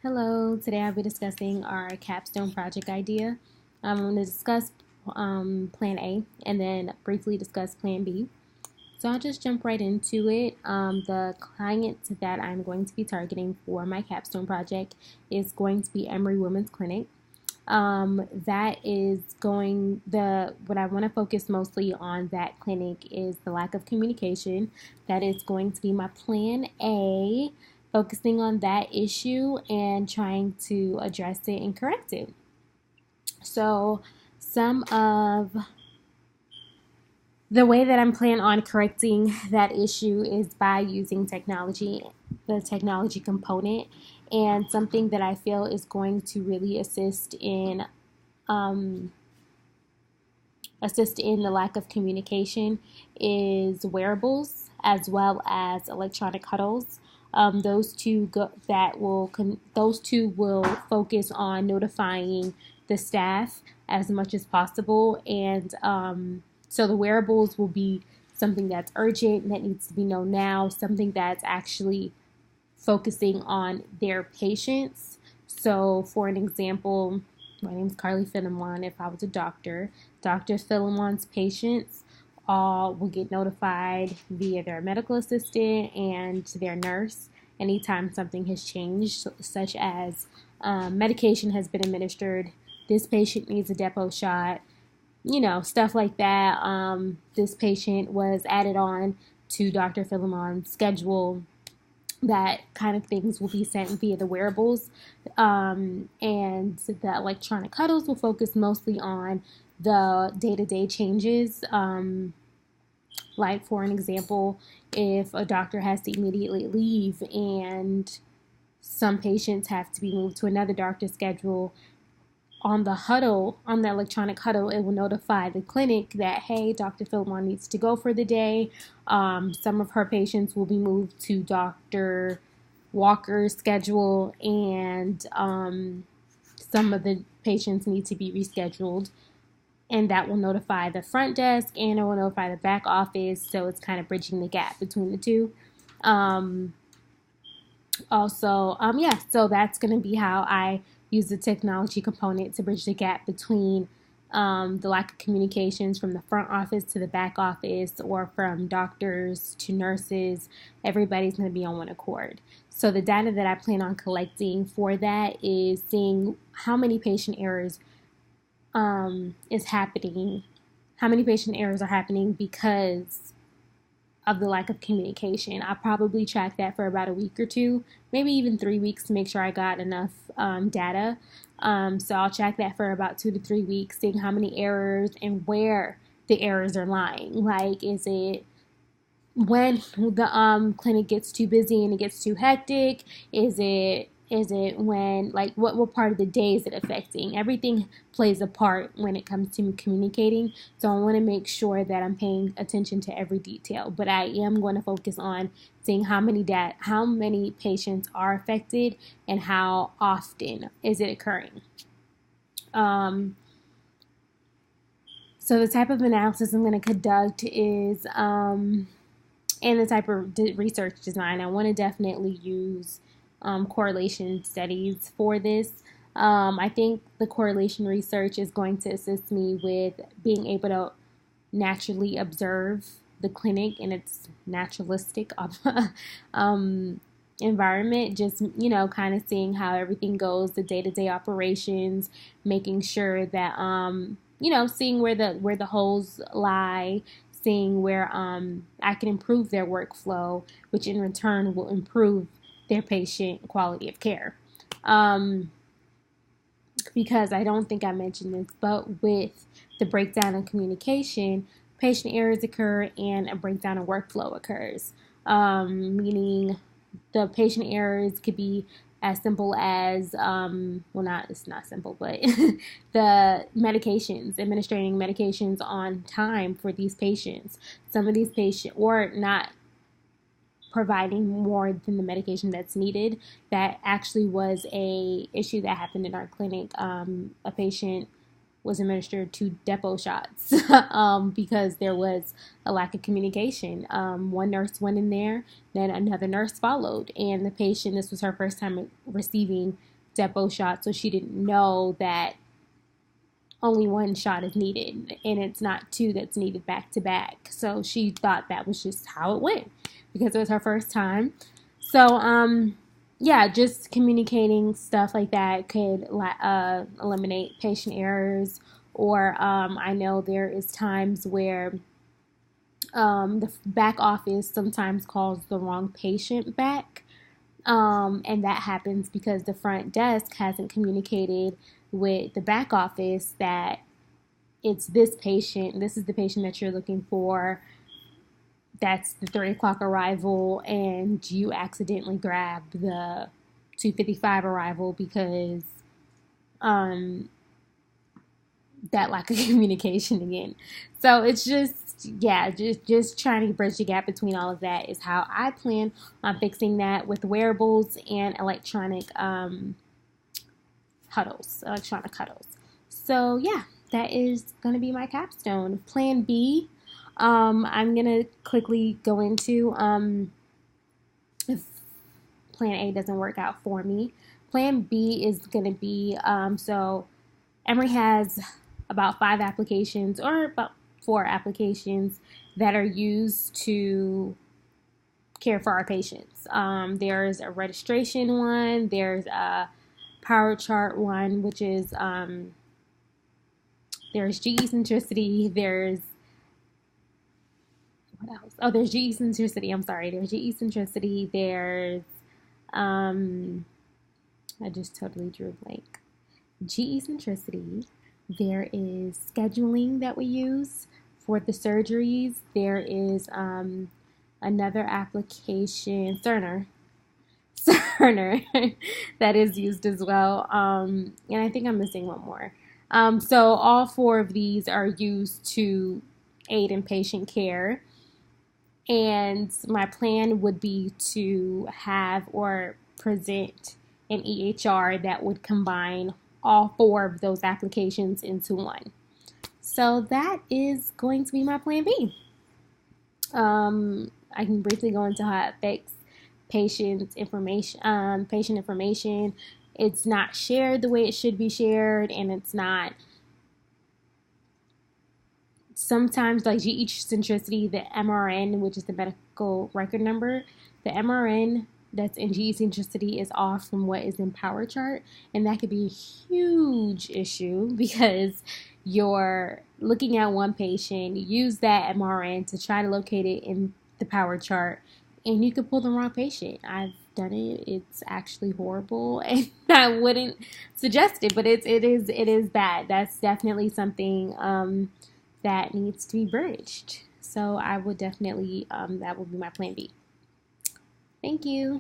Hello, today I'll be discussing our capstone project idea. I'm going to discuss Plan A and then briefly discuss Plan B. So I'll just jump right into it. The client that I'm going to be targeting for my capstone project is going to be Emory Women's Clinic. That is what I want to focus mostly on that clinic is the lack of communication. That is going to be my Plan A, focusing on that issue and trying to address it and correct it. So, some of the way that I'm planning on correcting that issue is by using technology, the technology component, and something that I feel is going to really um, assist in the lack of communication is wearables as well as electronic huddles. Those two will focus on notifying the staff as much as possible, and so the wearables will be something that's urgent, that needs to be known now, something that's actually focusing on their patients. So, for an example, my name is Carly Philemon. If I was a doctor, Dr. Philemon's patients will get notified via their medical assistant and their nurse anytime something has changed, such as medication has been administered, this patient needs a depot shot, stuff like that. This patient was added on to Dr. Philemon's schedule. That kind of things will be sent via the wearables, and the electronic huddles will focus mostly on the day-to-day changes. Like, for an example, if a doctor has to immediately leave and some patients have to be moved to another doctor's schedule, on the electronic huddle, it will notify the clinic that, hey, Dr. Philemon needs to go for the day. Some of her patients will be moved to Dr. Walker's schedule, and some of the patients need to be rescheduled. And that will notify the front desk and it will notify the back office. So it's kind of bridging the gap between the two. So that's going to be how I use the technology component to bridge the gap between the lack of communications from the front office to the back office, or from doctors to nurses. Everybody's going to be on one accord. So the data that I plan on collecting for that is seeing how many patient errors is happening, how many patient errors are happening because of the lack of communication. I'll probably track that for about a week or two, maybe even 3 weeks, to make sure I got enough data. So I'll track that for about 2 to 3 weeks, seeing how many errors and where the errors are lying. Like, is it when the clinic gets too busy and it gets too hectic? Is it when, like, what part of the day is it affecting? Everything plays a part when it comes to communicating. So I want to make sure that I'm paying attention to every detail. But I am going to focus on seeing how many patients are affected and how often is it occurring. So the type of analysis I'm going to conduct is, and the type of research design, I want to definitely use correlation studies for this. I think the correlation research is going to assist me with being able to naturally observe the clinic in its naturalistic environment, just, kind of seeing how everything goes, the day-to-day operations, making sure that, seeing where the holes lie, seeing where I can improve their workflow, which in return will improve their patient quality of care. Because I don't think I mentioned this, but with the breakdown in communication, patient errors occur and a breakdown in workflow occurs. Meaning the patient errors could be as simple as, it's not simple, but the administering medications on time for these patients. Some of these patients, or not providing more than the medication that's needed. That actually was a issue that happened in our clinic. A patient was administered 2 depot shots because there was a lack of communication. One nurse went in there, then another nurse followed, and the patient, this was her first time receiving depot shot, so she didn't know that only one shot is needed and it's not two that's needed back to back. So she thought that was just how it went because it was her first time. So yeah, just communicating stuff like that could eliminate patient errors. Or I know there is times where the back office sometimes calls the wrong patient back. And that happens because the front desk hasn't communicated with the back office that it's this patient, this is the patient that you're looking for, that's the 3 o'clock arrival, and you accidentally grabbed the 2:55 arrival because that lack of communication again. So it's just trying to bridge the gap between all of that is how I plan on fixing that with wearables and electronic huddles. So yeah, that is going to be my capstone. Plan B, I'm going to quickly go into if plan A doesn't work out for me. Plan B is going to be, so Emory has about 5 applications or about 4 applications that are used to care for our patients. There's a registration one, there's a power chart one, which is there's GE Centricity, there's what else? Oh, there's GE Centricity. I'm sorry, there's GE Centricity. There's I just totally drew a blank. GE Centricity. There is scheduling that we use for the surgeries. There is another application, Cerner, that is used as well. And I think I'm missing one more. So all 4 of these are used to aid in patient care. And my plan would be to have or present an EHR that would combine all 4 of those applications into one. So that is going to be my plan B. I can briefly go into how it affects patient information. It's not shared the way it should be shared, and it's not. Sometimes, like GE Centricity, the MRN, which is the medical record number, the MRN that's in GE Centricity is off from what is in Power Chart, and that could be a huge issue because you're looking at one patient, you use that MRN to try to locate it in the Power Chart, and you could pull the wrong patient. I've done it. It's actually horrible, and I wouldn't suggest it, but it is bad. That's definitely something that needs to be bridged. So I would definitely, that would be my plan B. Thank you.